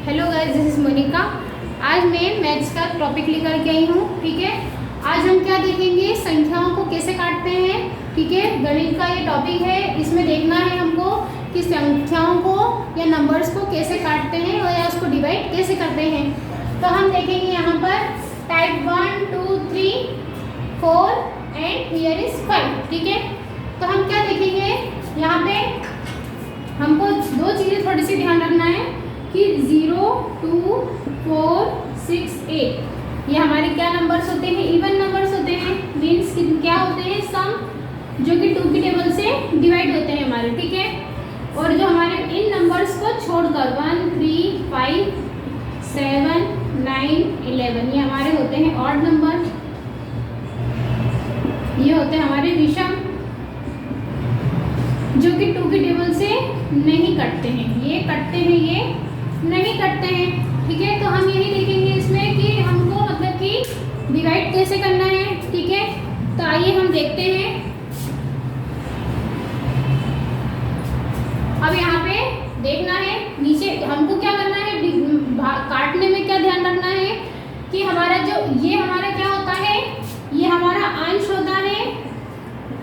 Hello guys, this is Monika. आज मैं maths का टॉपिक लेकर के आई हूँ। ठीक है, आज हम क्या देखेंगे, संख्याओं को कैसे काटते हैं। ठीक है, गणित का ये टॉपिक है। इसमें देखना है हमको कि संख्याओं को या नंबर्स को कैसे काटते हैं और या उसको डिवाइड कैसे करते हैं। तो हम देखेंगे यहाँ पर टाइप 1, 2, 3, 4 एंड हियर इज 5। ठीक है, तो हम क्या देखेंगे, यहाँ पे हमको दो चीज़ें थोड़ी सी ध्यान रखना है कि 0, 2, 4, 6, 8 ये हमारे क्या नंबर्स होते हैं, इवन नंबर्स होते हैं। मीन्स क्या होते हैं, सम जो कि 2 की टेबल से डिवाइड होते हैं हमारे। ठीक है, और जो हमारे इन नंबर्स को छोड़कर 1, 3, 5, 7, 9, 11 ये हमारे होते हैं ऑड नंबर। ये होते हैं हमारे विषम जो कि 2 की टेबल से नहीं कटते हैं। ये कटते हैं, ये नहीं कटते हैं। ठीक है, तो हम यही देखेंगे इसमें कि हमको मतलब कि डिवाइड कैसे करना है। ठीक है, तो आइए हम देखते हैं। अब यहाँ पे देखना है नीचे हमको क्या करना है, काटने में क्या ध्यान रखना है कि हमारा जो ये हमारा क्या होता है, ये हमारा अंश होता है।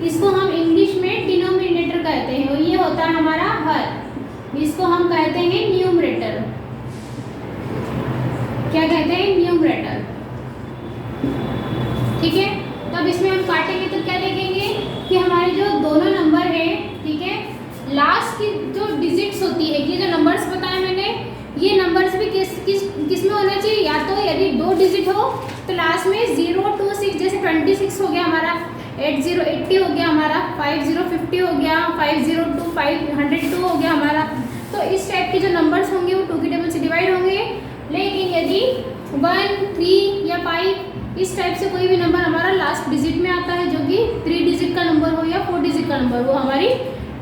इसको हम इंग्लिश में डिनोमिनेटर कहते हैं और ये होता है हमारा हर। इसको हम कहते हैं न्यूमरेटर। क्या कहते हैं, न्यूमरेटर। ठीक है, तब इसमें हम काटेंगे तो क्या देखेंगे कि हमारे जो दोनों नंबर है, ठीक है, लास्ट की जो डिजिट्स होती है, ये जो नंबर्स बताए मैंने, ये नंबर्स भी किस में होना चाहिए, या तो यदि 2 डिजिट हो तो लास्ट में 0, 2, 6, जैसे 26 हो गया हमारा, 80, 80 हो गया हमारा, 50, 50 हो गया, 502, 102 हो गया हमारा। तो इस टाइप के जो नंबर्स होंगे वो 2 की टेबल से डिवाइड होंगे। लेकिन यदि 1, 3 या 5 इस टाइप से कोई भी नंबर हमारा लास्ट डिजिट में आता है, जो कि 3 डिजिट का नंबर हो या 4 डिजिट का नंबर, वो हमारी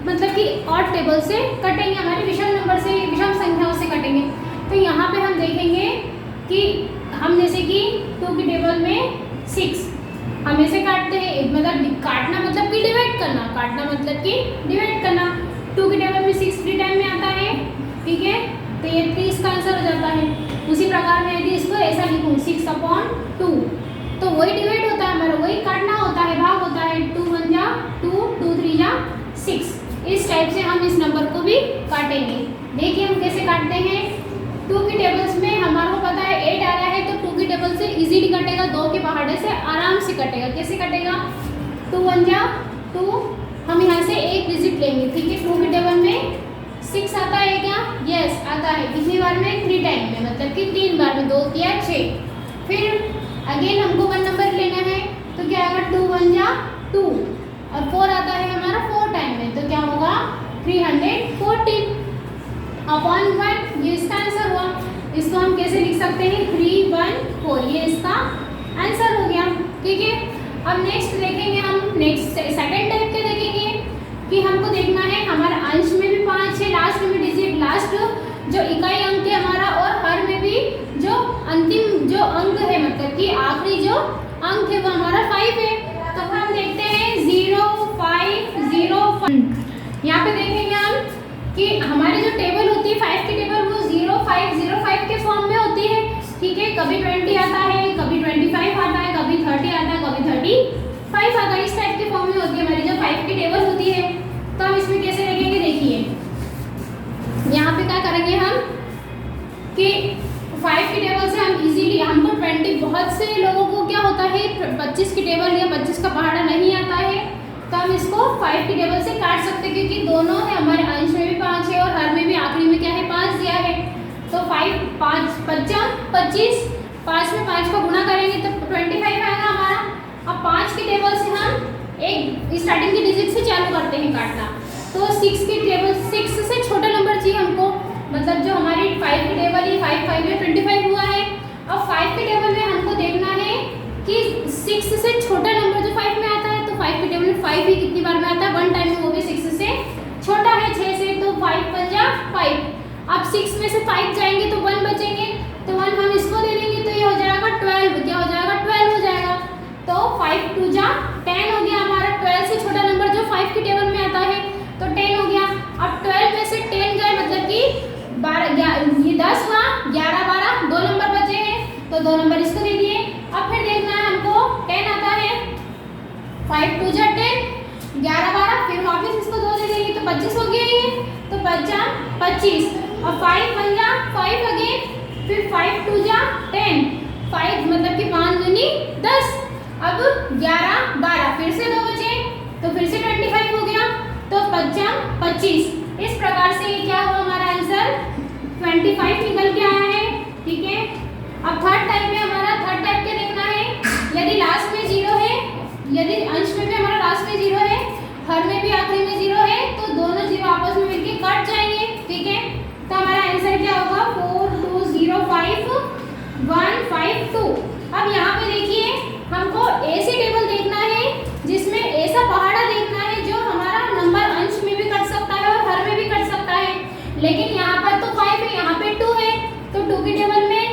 मतलब कि ऑड टेबल से कटेंगे, हमारे विषम नंबर से, विषम संख्याओं से कटेंगे। तो यहाँ पे हम देखेंगे कि हम जैसे कि 2 की टेबल में 6 हम ऐसे काटते हैं, मतलब काटना मतलब कि डिवाइड करना, काटना मतलब कि डिवाइड करना। 2 की टेबल में 6 3 टाइम में आता है। ठीक है, तो ये 3 इसका आंसर हो जाता है। उसी प्रकार में यदि इसको ऐसा लिखूँ 6/2 तो वही डिवाइड होता है हमारा, वही काटना होता है, भाग होता है। 2 1 जा 2, 2 3 जा 6। इस टाइप से हम इस नंबर को भी काटेंगे। देखिए हम कैसे काटते हैं। 2 की टेबल्स में हमारे को पता है 8 आ रहा है, तो 2 की टेबल से इजीली कटेगा, 2 के पहाड़े से आराम से कटेगा। कैसे कटेगा, 2 1 जा 2, हम यहाँ से एक डिजिट लेंगे। ठीक है, 2 की टेबल में 6 आता है क्या, यस आता है। कितनी बार में, 3 टाइम में, मतलब कि 3 बार में, 2 किया 6। फिर अगेन हमको 1 नंबर लेना है, तो क्या आएगा, 2 1 जा 2, और 4 आता है हमारा 4 टाइम में, तो क्या होगा 314 अपॉन 1। ये इसका आंसर हुआ। इसको हम कैसे लिख सकते हैं, 3 1 4, ये इसका आंसर हो गया। ठीक है, अब नेक्स्ट देखेंगे हम, नेक्स्ट सेकंड टाइप के देखेंगे कि हमको देखना है हमारा अंश में भी 5 है, लास्ट में डिजिट, लास्ट जो इकाई अंक है हमारा, और हर में भी जो अंतिम जो अंक है, मतलब कि आखिरी जो अंक है वो हमारा 5 है। तो हम देखते हैं 0 5 0 5। यहाँ पे देखेंगे हम कि हमारी जो टेबल होती है 5 की टेबल, वो 0 5 0 5 के फॉर्म में होती है। ठीक है, कभी 20 आता है, कभी 25 आता है, कभी 30 आता है, कभी 35 आता है। इस टाइप के फॉर्म में होती है हमारी जो 5 की टेबल होती है। तो हम इसमें कैसे देखेंगे, देखिए यहाँ पे क्या करेंगे हम कि 5 की टेबल से हम इजीली, हमको 20, बहुत से लोगों को क्या होता है 25 की टेबल या 25 का पहाड़ा नहीं आता है, तो हम इसको 5 की टेबल से काट सकते हैं, क्योंकि दोनों है, हमारे अंश में भी 5 है और हर में भी आखिरी में क्या है 5 दिया है। तो 5 5 25, 5 में 5 का गुणा करेंगे तो 25 आएगा हमारा। अब 5 की टेबल से हम एक स्टार्टिंग की डिजिट से चालू करते हैं काटना। तो 6 की टेबल, 6 से छोटा नंबर चाहिए हमको, मतलब जो हमारी 5 की टेबल है 5 5 में 25 हुआ है। अब 5 की टेबल में हमको देखना है कि 6 से छोटा नंबर जो 5 में आता है, तो 5 की टेबल में 5 ही कितनी बार में आता है, 1 टाइम में, वो भी 6 से छोटा है, 6 से, तो 5 5 जा 5। अब 6 में से 5 जाएंगे तो 1 बचेंगे, तो 1 हम इसको दे देंगे, तो ये हो जाएगा 12। क्या हो जाएगा, 12 हो जाएगा। तो 5 2 जा 10 हो गया हमारा। 12 से छोटा नंबर जो 5 की टेबल में आता है तो 10 हो गया। अब 12 में से 10 गए, मतलब कि 12, ये 10 हुआ, तो 2 नंबर इसको दे दिए। अब फिर देखना है हमको 10 आता है, 5 2 जा 10, 11 12, फिर वापस इसको 2 दे देंगे तो 25 हो गया ये, तो 5 जा 25, और 5 1 जा 5 अगेन, फिर 5 2 जा 10, 5 मतलब कि 5 दूनी 10, अब 11 12, फिर से 2 बचे तो फिर से 25 हो गया, तो 5 जा 25। इस प्रकार से ये क्या हुआ हमारा आंसर 25 निकल के आया है। ठीक है, अब थर्ड टाइप में हमारा थर्ड टाइप क्या देखना है, यदि लास्ट में 0 है, यदि अंश में भी हमारा लास्ट में 0 है, हर में भी आखिरी में 0 है, तो दोनों 0 आपस में मिलके कट जाएंगे। ठीक है, तो हमारा आंसर क्या होगा 4 2 0 5 1 5 2। अब यहाँ पे देखिए हमको ऐसी टेबल देखना है जिसमें ऐसा पहाड़ा देखना है जो हमारा नंबर अंश में भी कट सकता है और हर में भी कट सकता है, लेकिन यहाँ पर तो 5 है, यहाँ पे 2 है, तो 2 की टेबल में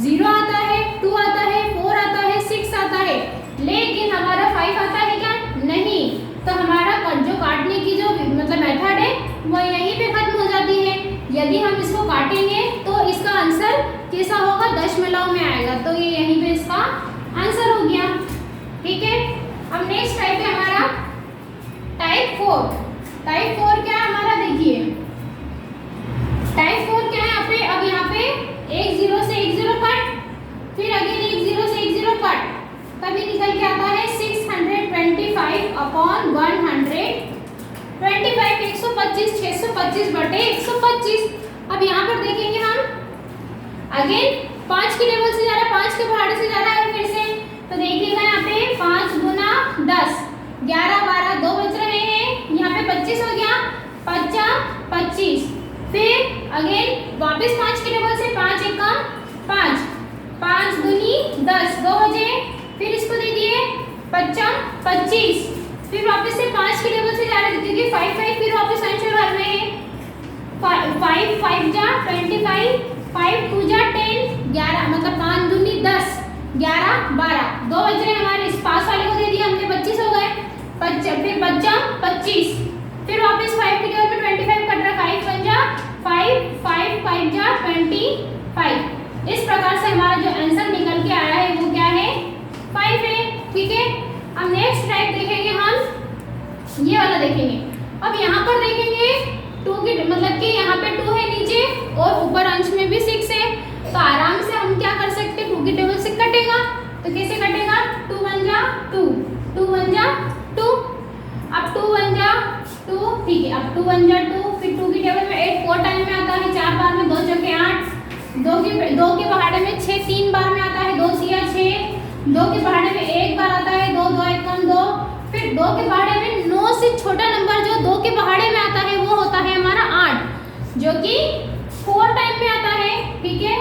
0 आता है, 2 आता है, 4 आता है, 6 आता है, लेकिन हमारा 5 आता है क्या, नहीं। तो हमारा जो काटने की जो मतलब मेथड है वो यहीं पे खत्म हो जाती है। यदि हम इसको काटेंगे तो इसका आंसर कैसा होगा, दशमलव में आएगा, तो ये यहीं पे इसका आंसर हो गया। ठीक है, अब नेक्स्ट टाइप है हमारा टाइप 4। टाइप 4 क्या है हमारा, देखिए टाइप 4 क्या है यहाँ पे, अब यहाँ पे 1 0 से 1 0 कट, फिर अगेन 1 0 से 1 0 कट, तभी निकल के आता है 625 अपॉन 125, 125 625 बटे 125। अब यहाँ पर देखेंगे हम अगेन 5 की टेबल से जा रहा है, 5 के पहाड़े से जा रहा है फिर से, तो देखिएगा यहाँ पे 5 गुना 10, 11 12, 2 बच रहे हैं, यहाँ पे 25 हो गया, 5 25, फिर अगेन वापस 5 की टेबल से 5 1 5, 5 दूनी 10, 2 बजे, फिर इसको दे दिए 5 25, फिर वापस से 5 की टेबल से जा रहे थे क्योंकि 5 5, फिर वापस आंसर भर रहे हैं, 5 5 जा 25, 5 2 जा 10, 11 मतलब 5 दूनी 10, 11 12, 2 बज रहे हमारे, इस पास वाले को दे दिया हमने 25 हो गए, फिर 25, फिर वापस 5 की टेबल में 25 कट रहा, 5 1 जा 5, 5 5 जा 25। इस प्रकार से हमारा जो आंसर निकल के आया है वो क्या है 5 है। ठीक है, अब नेक्स्ट टाइप देखेंगे हम, ये वाला देखेंगे। अब यहाँ पर देखेंगे 2 की मतलब कि यहाँ पे 2 है नीचे और ऊपर अंश में भी 6 है, तो आराम से हम क्या कर सकते हैं, 2 की टेबल से कटेगा, तो कैसे कटेगा, 2 1 जा 2, 2 1 जा 2, अब 2 1 जा 2, ठीक है, अब 2 1 जा 2, फिर 2 की टेबल में 8 4 टाइम में आता है, 4 बार में 2 चौके 8, 2 के पहाड़े में 6 3 बार में आता है, 2 6 6, 2 के पहाड़े में 1 बार आता है, 2 2 1 2, फिर 2 के पहाड़े में 9 से छोटा नंबर जो 2 के पहाड़े में आता है वो होता है हमारा 8, जो कि 4 टाइम में आता है। ठीक है,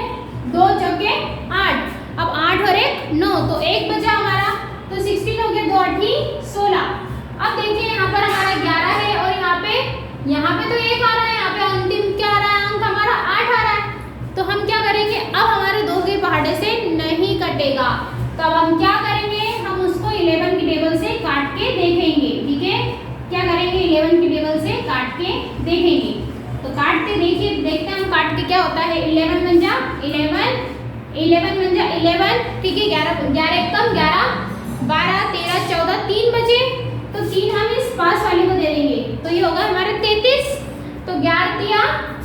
2 चौके 8, अब 8 और 1 9, तो 1 बचा हमारा, तो 16 हो गया, 2 8 16। अब देखिए यहाँ पर हमारा 11 है और यहाँ पे तो 1 आ रहा है, यहाँ पे अंतिम क्या आ रहा है, अंक हमारा 8 आ रहा है, तो हम क्या करेंगे, अब हमारे 2 के पहाड़े से नहीं कटेगा, तो अब हम क्या करेंगे, हम उसको 11 की टेबल से काट के देखेंगे। ठीक है, क्या करेंगे, 11 की टेबल से काट के देखेंगे, तो काट के देखिए, देखते हैं हम काट के क्या होता है। 11 बन जा 11, 11 बन जा 11, ठीक है, 11 11 1 कम 11 12 13 14, 3 बचे, तो 3 हम इस पास वाले को दे देंगे, तो ये होगा हमारे 33, तो 11 या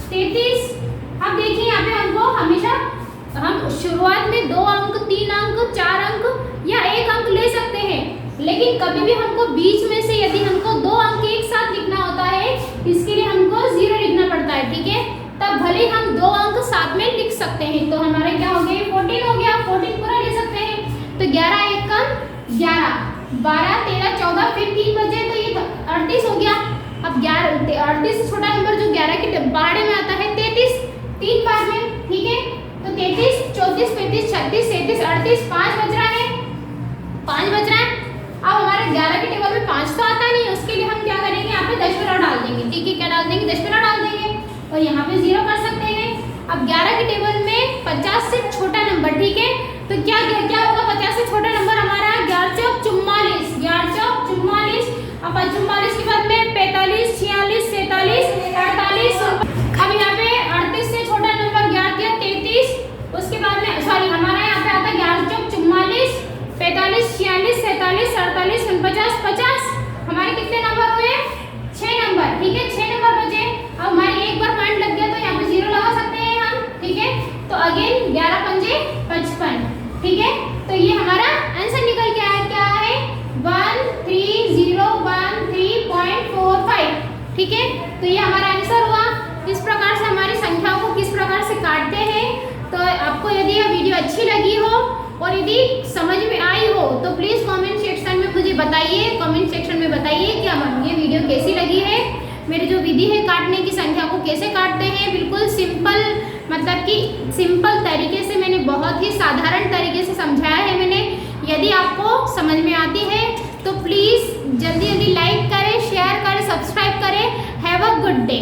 33। अब देखिए यहाँ पे हमको हमेशा हम शुरुआत में 2 अंक 3 अंक 4 अंक या 1 अंक ले सकते हैं, लेकिन कभी भी हमको बीच में से यदि हमको 2 अंक एक साथ लिखना होता है, इसके लिए हमको 0 लिखना पड़ता है। ठीक है, तब भले हम 2 अंक साथ में लिख सकते हैं, तो हमारा क्या हो गया, 14 हो गया, 14 पूरा ले सकते हैं, तो 11 1 कम 11 12 13 14, फिर 3 बचे, तो ये 38 हो गया। अब 38 से छोटा नंबर जो 11 के पहाड़े में आता है 33, 3 बार में। ठीक है, तो 33 34 35 36 37 38, 5 बच रहा है, 5 बच रहा है। अब हमारे 11 के टेबल में 5 तो आता नहीं, उसके लिए हम क्या करेंगे, यहाँ पे दशमलव डाल देंगे। ठीक है, क्या डाल देंगे, दशमलव डाल देंगे, और यहाँ पे 0 कर सकते हैं। अब 11 के टेबल में 50 से छोटा नंबर, ठीक है, तो क्या होगा, 50 से छोटा नंबर हमारा 11 चौक 44, 11 चौक 44। अब 44 के बाद में 45 46 47 48, अब यहाँ पे 38 से छोटा नंबर 11 33, उसके बाद में सॉरी हमारा यहाँ पे आता है 45, 46, 47, 48, 49, 50। हमारे कितने नंबर हुए? 6 नंबर। ठीक है, 6 नंबर बचे। अब हमारे एक बार पॉइंट लग गया तो यहाँ पे 0 लगा सकते हैं हम। ठीक है, तो अगेन 11 पंजे 55। ठीक है, तो ये हमारा आंसर निकल के आया, क्या है? 13013.45। ठीक है, तो ये हमारा आंसर हुआ। इस प्रकार से हमारी संख्याओं को किस प्रकार से काटते हैं। तो आपको यदि यह वीडियो अच्छी लगी हो और यदि समझ में आई हो तो प्लीज़ कमेंट सेक्शन में मुझे बताइए। कमेंट सेक्शन में बताइए कि हमें ये वीडियो कैसी लगी है। मेरी जो विधि है काटने की, संख्या को कैसे काटते हैं, बिल्कुल सिंपल, मतलब कि सिंपल तरीके से मैंने, बहुत ही साधारण तरीके से समझाया है मैंने। यदि आपको समझ में आती है तो प्लीज़ जल्दी जल्दी लाइक करें, शेयर करें, सब्सक्राइब करें। Have a good day.